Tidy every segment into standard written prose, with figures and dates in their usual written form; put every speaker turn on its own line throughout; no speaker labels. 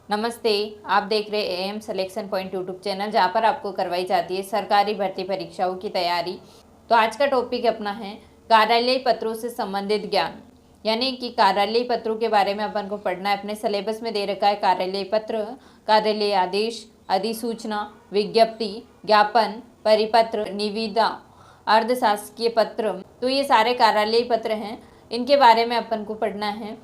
नमस्ते। आप देख रहे am selection point YouTube channel, जहां पर आपको करवाई जाती है सरकारी भर्ती परीक्षाओं की तैयारी। तो आज का टॉपिक अपना है कार्यालय पत्रों से संबंधित ज्ञान, यानी कि कार्यालय पत्रों के बारे में अपन को पढ़ना है। अपने सिलेबस में दे रखा है कार्यालय पत्र, कार्यालय आदेश, अधिसूचना, विज्ञप्ति, ज्ञापन, परिपत्र, निविदा, अर्धशासकीय पत्र। तो ये सारे कार्यालय पत्र हैं, इनके बारे में अपन को पढ़ना है।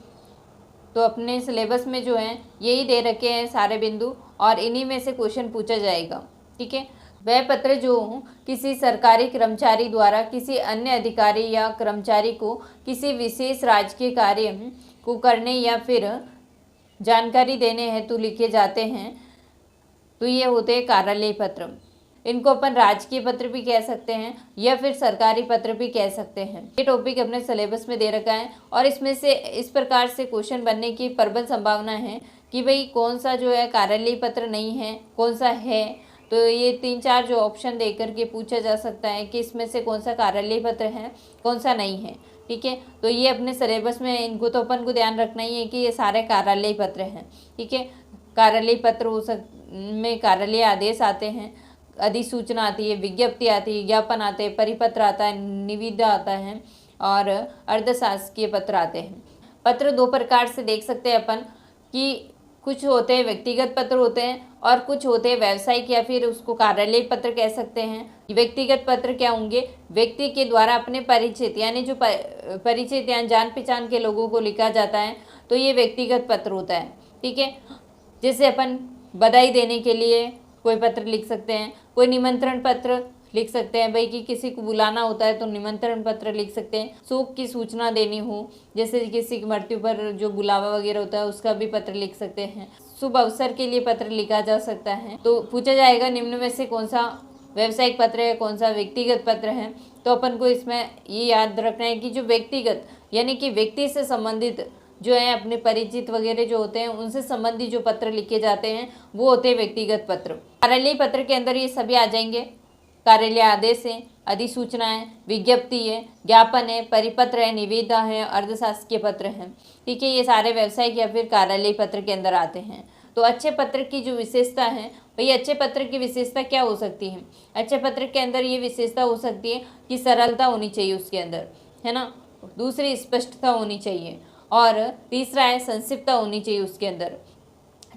तो अपने सिलेबस में जो है यही दे रखे हैं सारे बिंदु, और इन्हीं में से क्वेश्चन पूछा जाएगा। ठीक है। वह पत्र जो किसी सरकारी कर्मचारी द्वारा किसी अन्य अधिकारी या कर्मचारी को किसी विशेष राजकीय कार्य को करने या फिर जानकारी देने हेतु लिखे जाते हैं, तो ये होते हैं कार्यालय पत्र। इनको अपन राजकीय पत्र भी कह सकते हैं या फिर सरकारी पत्र भी कह सकते हैं। ये टॉपिक अपने सिलेबस में दे रखा है, और इसमें से इस प्रकार से क्वेश्चन बनने की प्रबल संभावना है कि भाई कौन सा जो है कार्यालय पत्र नहीं है, कौन सा है। तो ये 3-4 जो ऑप्शन दे करके पूछा जा सकता है कि इसमें से कौन सा कार्यालय पत्र है, कौन सा नहीं है। ठीक है। तो ये अपने सिलेबस में इनको तो अपन को ध्यान रखना ही है कि ये सारे कार्यालय पत्र हैं। ठीक है। कार्यालय पत्र में कार्यालय आदेश आते हैं, अधिसूचना आती है, विज्ञप्ति आती है, ज्ञापन आते हैं, परिपत्र आता है, निविदा आता है, और अर्धशासकीय पत्र आते हैं। पत्र दो प्रकार से देख सकते हैं अपन कि कुछ होते हैं व्यक्तिगत पत्र होते हैं, और कुछ होते हैं व्यावसायिक या फिर उसको कार्यालय पत्र कह सकते हैं। व्यक्तिगत पत्र क्या होंगे? व्यक्ति के द्वारा अपने परिचित यानी जो परिचित या जान पहचान के लोगों को लिखा जाता है, तो ये व्यक्तिगत पत्र होता है। ठीक है। जैसे अपन बधाई देने के लिए कोई पत्र लिख सकते हैं, कोई निमंत्रण पत्र लिख सकते हैं, भाई कि किसी को बुलाना होता है तो निमंत्रण पत्र लिख सकते हैं। शोक की सूचना देनी हो, जैसे किसी की मृत्यु पर जो बुलावा वगैरह होता है उसका भी पत्र लिख सकते हैं। शुभ अवसर के लिए पत्र लिखा जा सकता है। तो पूछा जाएगा निम्न में से कौन सा व्यावसायिक पत्र है, कौन सा व्यक्तिगत पत्र है। तो अपन को इसमें ये याद रखना है कि जो व्यक्तिगत यानी कि व्यक्ति से संबंधित जो है, अपने परिचित वगैरह जो होते हैं उनसे संबंधित जो पत्र लिखे जाते हैं वो होते हैं व्यक्तिगत पत्र। कार्यालय पत्र के अंदर ये सभी आ जाएंगे। कार्यालय आदेश है, अधिसूचना है, विज्ञप्ति है, ज्ञापन है, परिपत्र है, निविदा है, अर्धशासकीय पत्र है। ठीक है। ये सारे व्यावसायिक या फिर कार्यालय पत्र के अंदर आते हैं। तो अच्छे पत्र की जो विशेषता है, भाई अच्छे पत्र की विशेषता क्या हो सकती है? अच्छे पत्र के अंदर ये विशेषता हो सकती है कि सरलता होनी चाहिए उसके अंदर, है ना। दूसरी स्पष्टता होनी चाहिए, और तीसरा है संक्षिप्तता होनी चाहिए उसके अंदर।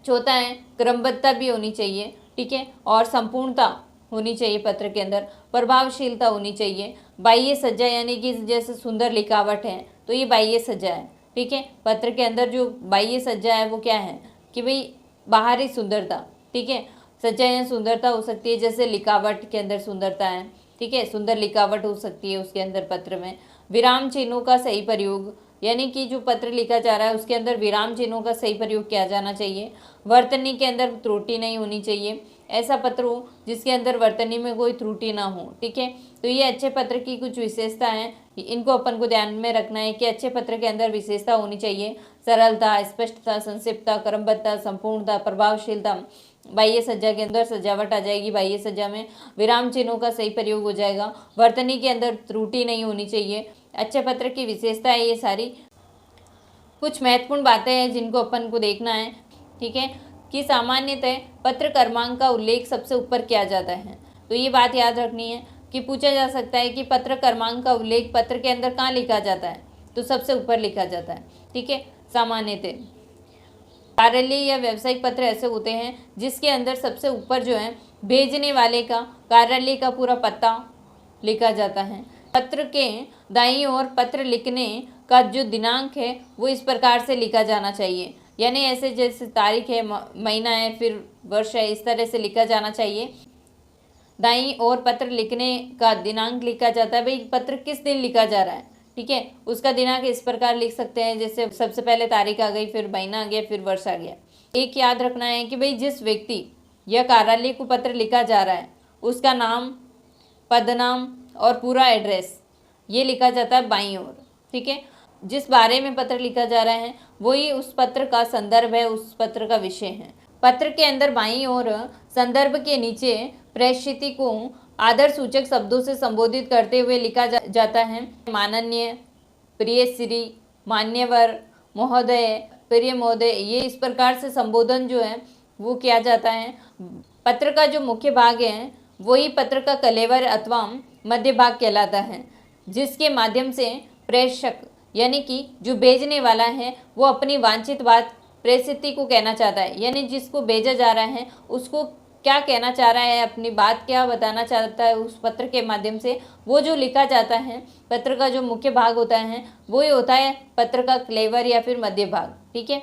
चौथा है क्रमबद्धता भी होनी चाहिए। ठीक है। और संपूर्णता होनी चाहिए पत्र के अंदर। प्रभावशीलता होनी चाहिए। बाह्य सज्जा यानी कि जैसे सुंदर लिखावट है, तो ये बाह्य सज्जा है। ठीक है। पत्र के अंदर जो बाह्य सज्जा है वो क्या है कि भाई बाहरी सुंदरता। ठीक है। सज्जा या सुंदरता हो सकती है, जैसे लिखावट के अंदर सुंदरता है। ठीक है। सुंदर लिखावट हो सकती है उसके अंदर पत्र में। विराम चिन्हों का सही प्रयोग, यानी कि जो पत्र लिखा जा रहा है उसके अंदर विराम चिन्हों का सही प्रयोग किया जाना चाहिए। वर्तनी के अंदर त्रुटि नहीं होनी चाहिए। ऐसा पत्र हो जिसके अंदर वर्तनी में कोई त्रुटि ना हो। ठीक है। तो ये अच्छे पत्र की कुछ विशेषता हैं, इनको अपन को ध्यान में रखना है कि अच्छे पत्र के अंदर विशेषता होनी चाहिए। सरलता, स्पष्टता, संक्षिप्तता, क्रमबद्धता, संपूर्णता, प्रभावशीलता। बाह्य सज्जा के अंदर सजावट आ जाएगी, बाह्य सज्जा में विराम चिन्हों का सही प्रयोग हो जाएगा। वर्तनी के अंदर त्रुटि नहीं होनी चाहिए। अच्छे पत्र की विशेषता है ये सारी। कुछ महत्वपूर्ण बातें हैं जिनको अपन को देखना है। ठीक है। कि सामान्यतः पत्र क्रमांक का उल्लेख सबसे ऊपर किया जाता है। तो ये बात याद रखनी है कि पूछा जा सकता है कि पत्र क्रमांक का उल्लेख पत्र के अंदर कहाँ लिखा जाता है, तो सबसे ऊपर लिखा जाता है। ठीक है। सामान्यतः कार्यालय या व्यावसायिक पत्र ऐसे होते हैं जिसके अंदर सबसे ऊपर जो है भेजने वाले का कार्यालय का पूरा पता लिखा जाता है। पत्र के दाईं ओर पत्र लिखने का जो दिनांक है वो इस प्रकार से लिखा जाना चाहिए, यानी ऐसे जैसे तारीख है, महीना है, फिर वर्ष है, इस तरह से लिखा जाना चाहिए। दाईं ओर पत्र लिखने का दिनांक लिखा जाता है, भाई पत्र किस दिन लिखा जा रहा है। ठीक है। उसका दिनांक इस प्रकार लिख सकते हैं, जैसे सबसे पहले तारीख आ गई, फिर महीना आ गया, फिर वर्ष आ गया। एक याद रखना है कि भाई जिस व्यक्ति या कार्यालय को पत्र लिखा जा रहा है उसका नाम, पदनाम और पूरा एड्रेस ये लिखा जाता है बाईं ओर। ठीक है। जिस बारे में पत्र लिखा जा रहा है वही उस पत्र का संदर्भ है, उस पत्र का विषय है। पत्र के अंदर बाईं ओर संदर्भ के नीचे परिस्थिति को आदर सूचक शब्दों से संबोधित करते हुए लिखा जाता है। माननीय, प्रिय श्री, मान्यवर, महोदय, प्रिय महोदय, ये इस प्रकार से संबोधन जो है वो किया जाता है। पत्र का जो मुख्य भाग है वही पत्र का कलेवर अथवा मध्य भाग कहलाता है, जिसके माध्यम से प्रेषक यानी कि जो भेजने वाला है वो अपनी वांछित बात प्रेषित को कहना चाहता है, यानी जिसको भेजा जा रहा है उसको क्या कहना चाह रहा है, अपनी बात क्या बताना चाहता है उस पत्र के माध्यम से, वो जो लिखा जाता है पत्र का जो मुख्य भाग होता है वो ही होता है पत्र का क्लेवर या फिर मध्य भाग। ठीक है,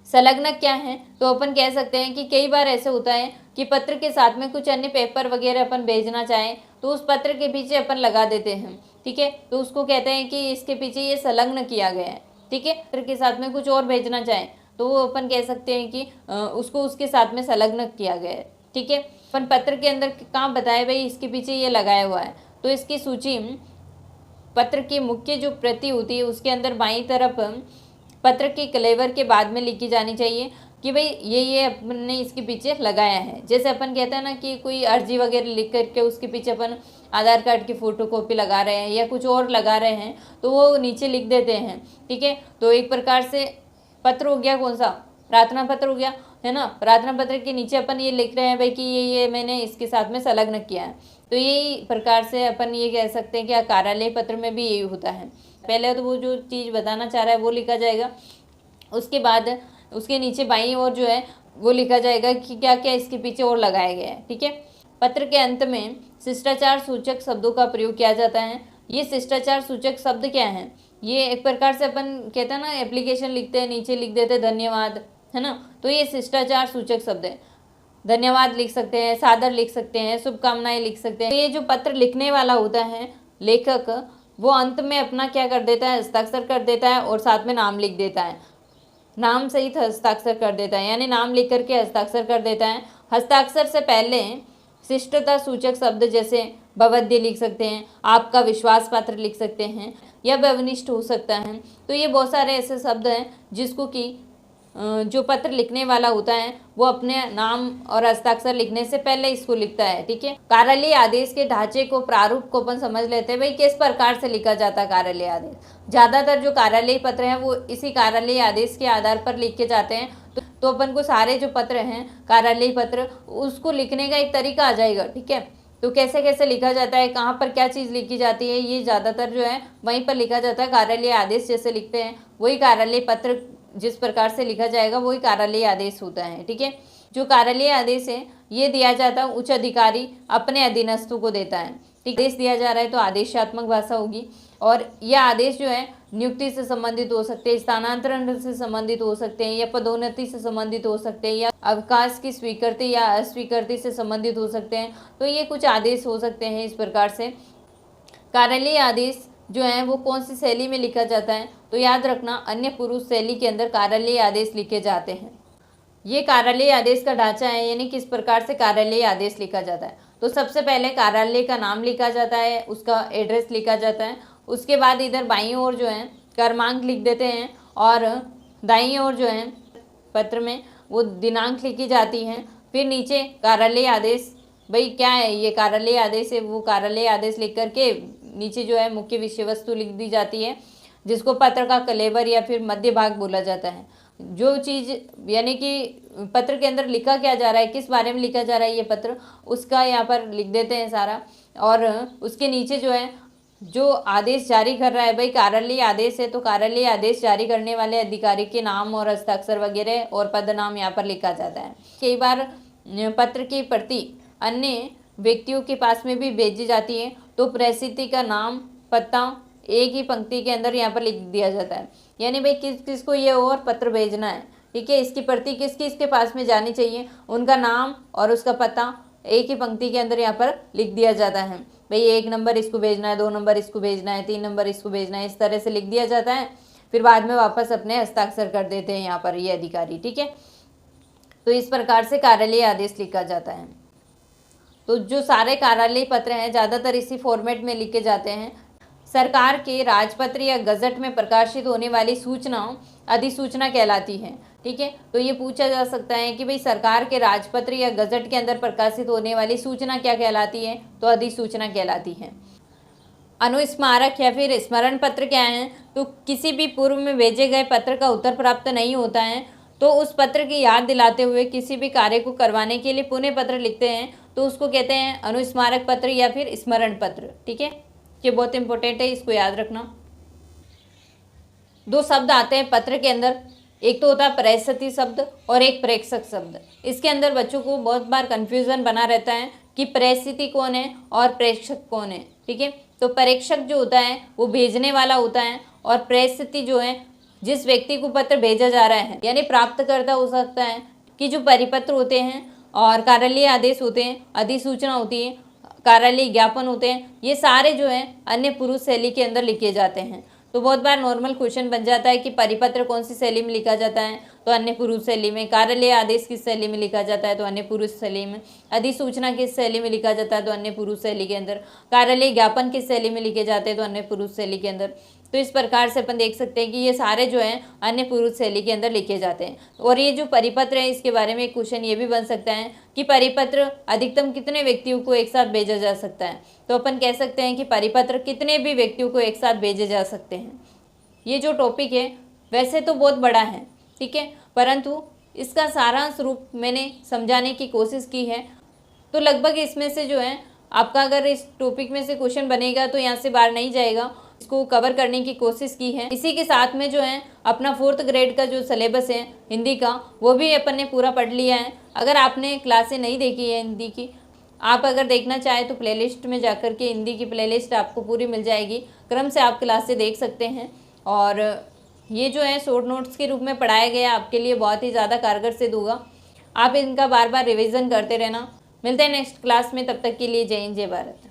संलग्नक क्या है, तो अपन कह सकते हैं कि कई बार ऐसे होता है कि पत्र के साथ में कुछ अन्य पेपर वगैरह अपन भेजना चाहें तो उस पत्र के पीछे अपन लगा देते हैं। ठीक है, तो उसको कहते हैं कि इसके पीछे ये संलग्न किया गया है। ठीक है, पत्र के साथ में कुछ और भेजना चाहें तो वो अपन कह सकते हैं कि उसको उसके साथ में संलग्न किया गया है। ठीक है, अपन पत्र के अंदर कहाँ बताए भाई इसके पीछे ये लगाया हुआ है, तो इसकी सूची पत्र की मुख्य जो प्रति होती है उसके अंदर बाईं तरफ पत्र के क्लेवर के बाद में लिखी जानी चाहिए कि भाई ये अपन ने इसके पीछे लगाया है। जैसे अपन कहते हैं ना कि कोई अर्जी वगैरह लिख करके उसके पीछे अपन आधार कार्ड की फोटोकॉपी लगा रहे हैं या कुछ और लगा रहे हैं तो वो नीचे लिख देते हैं। ठीक है, तो एक प्रकार से पत्र हो गया, कौन सा, प्रार्थना पत्र हो गया, है ना। प्रार्थना पत्र के नीचे अपन ये लिख रहे हैं भाई कि ये मैंने इसके साथ में संलग्न किया है। तो यही प्रकार से अपन ये कह सकते हैं कि कार्यालय पत्र में भी यही होता है। पहले तो वो जो चीज़ बताना चाह रहा है वो लिखा जाएगा, उसके बाद उसके नीचे बाईं ओर जो है वो लिखा जाएगा कि क्या क्या इसके पीछे और लगाया गया है। ठीक है, पत्र के अंत में शिष्टाचार सूचक शब्दों का प्रयोग किया जाता है। ये शिष्टाचार सूचक शब्द क्या है, ये एक प्रकार से अपन कहते हैं ना एप्लीकेशन लिखते हैं नीचे लिख देते हैं धन्यवाद, है ना, तो ये शिष्टाचार सूचक शब्द है। धन्यवाद लिख सकते हैं, सादर लिख सकते हैं, शुभकामनाएं लिख सकते हैं। तो ये जो पत्र लिखने वाला होता है लेखक, वो अंत में अपना क्या कर देता है, हस्ताक्षर कर देता है और साथ में नाम लिख देता है, नाम सहित हस्ताक्षर कर देता है, यानी नाम लिख करके हस्ताक्षर कर देता है। हस्ताक्षर से पहले शिष्टता सूचक शब्द जैसे भवद्य लिख सकते हैं, आपका विश्वास पात्र लिख सकते हैं या व्यवनिष्ठ हो सकता है। तो ये बहुत सारे ऐसे शब्द हैं जिसको कि जो पत्र लिखने वाला होता है वो अपने नाम और हस्ताक्षर लिखने से पहले इसको लिखता है। ठीक है, कार्यालय आदेश के ढांचे को, प्रारूप को अपन समझ लेते हैं भाई किस प्रकार से लिखा जाता है कार्यालय आदेश। ज़्यादातर जो कार्यालय पत्र हैं वो इसी कार्यालय आदेश के आधार पर लिखे जाते हैं। तो अपन को सारे जो पत्र हैं कार्यालय पत्र उसको लिखने का एक तरीका आ जाएगा। ठीक है, तो कैसे कैसे लिखा जाता है, कहाँ पर क्या चीज़ लिखी जाती है, ये ज़्यादातर जो है वहीं पर लिखा जाता है। कार्यालय आदेश जैसे लिखते हैं वही कार्यालय पत्र जिस प्रकार से लिखा जाएगा वही कार्यालय आदेश होता है। ठीक है, जो कार्यालय आदेश है ये दिया जाता है उच्च अधिकारी अपने अधीनस्थों को देता है। ठीक, आदेश दिया जा रहा है तो आदेशात्मक भाषा होगी और यह आदेश जो है नियुक्ति से संबंधित हो सकते हैं, स्थानांतरण से संबंधित हो सकते हैं या पदोन्नति से संबंधित हो सकते हैं या अवकाश की स्वीकृति या अस्वीकृति से संबंधित हो सकते हैं। तो ये कुछ आदेश हो सकते हैं। इस प्रकार से कार्यालय आदेश जो है वो कौन सी शैली में लिखा जाता है, तो याद रखना अन्य पुरुष शैली के अंदर कार्यालय आदेश लिखे जाते हैं। ये कार्यालय आदेश का ढांचा है, यानी किस प्रकार से कार्यालय आदेश लिखा जाता है। तो सबसे पहले कार्यालय का नाम लिखा जाता है, उसका एड्रेस लिखा जाता है, उसके बाद इधर बाईं ओर जो है क्रमांक लिख देते हैं और दाईं ओर जो है पत्र में वो दिनांक लिखी जाती है। फिर नीचे कार्यालय आदेश, भाई क्या है ये कार्यालय आदेश है, वो कार्यालय आदेश लिख करके नीचे जो है मुख्य विषय वस्तु लिख दी जाती है जिसको पत्र का कलेवर या फिर मध्य भाग बोला जाता है। जो चीज़ यानी कि पत्र के अंदर लिखा क्या जा रहा है, किस बारे में लिखा जा रहा है ये पत्र, उसका यहाँ पर लिख देते हैं सारा। और उसके नीचे जो है जो आदेश जारी कर रहा है, भाई कार्यालय आदेश है तो कार्यालय आदेश जारी करने वाले अधिकारी के नाम और हस्ताक्षर वगैरह और पद नाम यहाँ पर लिखा जाता है। कई बार पत्र की प्रति अन्य व्यक्तियों के पास में भी भेजी जाती है तो प्रेषित का नाम पता एक ही पंक्ति के अंदर यहाँ पर लिख दिया जाता है, यानी भाई किस किस को ये और पत्र भेजना है। ठीक है, इसकी प्रति किस किसके पास में जानी चाहिए, उनका नाम और उसका पता एक ही पंक्ति के अंदर यहाँ पर लिख दिया जाता है। भाई 1 नंबर इसको भेजना है, 2 नंबर इसको भेजना है, 3 नंबर इसको भेजना है, इस तरह से लिख दिया जाता है। फिर बाद में वापस अपने हस्ताक्षर कर देते हैं यहाँ पर ये अधिकारी। ठीक है, तो इस प्रकार से कार्यालय आदेश लिखा जाता है। तो जो सारे कार्यालय पत्र हैं ज़्यादातर इसी फॉर्मेट में लिखे जाते हैं। सरकार के राजपत्र या गजट में प्रकाशित होने वाली सूचना अधिसूचना कहलाती है। ठीक है, तो ये पूछा जा सकता है कि भाई सरकार के राजपत्र या गजट के अंदर प्रकाशित होने वाली सूचना क्या कहलाती है, तो अधिसूचना कहलाती है। अनुस्मारक या फिर स्मरण पत्र क्या है? तो किसी भी पूर्व में भेजे गए पत्र का उत्तर प्राप्त नहीं होता है तो उस पत्र की याद दिलाते हुए किसी भी कार्य को करवाने के लिए पुनः पत्र लिखते हैं तो उसको कहते हैं अनुस्मारक पत्र या फिर स्मरण पत्र। ठीक है, ये बहुत इंपॉर्टेंट है, इसको याद रखना। दो शब्द आते हैं पत्र के अंदर, एक तो होता है प्रेषित शब्द और एक प्रेषक शब्द। इसके अंदर बच्चों को बहुत बार कंफ्यूजन बना रहता है कि प्रेषित कौन है और प्रेषक कौन है। ठीक है, तो प्रेषक जो होता है वो भेजने वाला होता है और प्रेषित जो है जिस व्यक्ति को पत्र भेजा जा रहा है यानी प्राप्तकर्ता हो सकता है। कि जो परिपत्र होते हैं और कार्यालय आदेश होते हैं, अधिसूचना होती है, कार्यालय ज्ञापन होते हैं, ये सारे जो है अन्य पुरुष शैली के अंदर लिखे जाते हैं। तो बहुत बार नॉर्मल क्वेश्चन बन जाता है कि परिपत्र कौन सी शैली में लिखा जाता है, तो अन्य पुरुष शैली में। कार्यालय आदेश किस शैली में लिखा जाता है, तो अन्य पुरुष शैली में। अधिसूचना किस शैली में लिखा जाता है, तो अन्य पुरुष शैली के अंदर। कार्यालय ज्ञापन किस शैली में लिखे जाते हैं, तो अन्य पुरुष शैली के अंदर। तो इस प्रकार से अपन देख सकते हैं कि ये सारे जो हैं अन्य पुरुष शैली के अंदर लिखे जाते हैं। और ये जो परिपत्र है इसके बारे में एक क्वेश्चन ये भी बन सकता है कि परिपत्र अधिकतम कितने व्यक्तियों को एक साथ भेजा जा सकता है। तो अपन कह सकते हैं कि परिपत्र कितने भी व्यक्तियों को एक साथ भेजे जा सकते हैं। ये जो टॉपिक है वैसे तो बहुत बड़ा है, ठीक है, परंतु इसका सारांश रूप मैंने समझाने की कोशिश की है। तो लगभग इसमें से जो है आपका अगर इस टॉपिक में से क्वेश्चन बनेगा तो यहाँ से बाहर नहीं जाएगा, इसको कवर करने की कोशिश की है। इसी के साथ में जो है अपना 4th ग्रेड का जो सिलेबस है हिंदी का वो भी अपन ने पूरा पढ़ लिया है। अगर आपने क्लासें नहीं देखी है हिंदी की, आप अगर देखना चाहें तो प्लेलिस्ट में जाकर के हिंदी की प्लेलिस्ट आपको पूरी मिल जाएगी, क्रम से आप क्लासें देख सकते हैं। और ये जो है शॉर्ट नोट्स के रूप में पढ़ाया गया आपके लिए बहुत ही ज़्यादा कारगर सिद्ध होगा। आप इनका बार बार रिवीजन करते रहना। मिलते हैं नेक्स्ट क्लास में, तब तक के लिए जय हिंद जय भारत।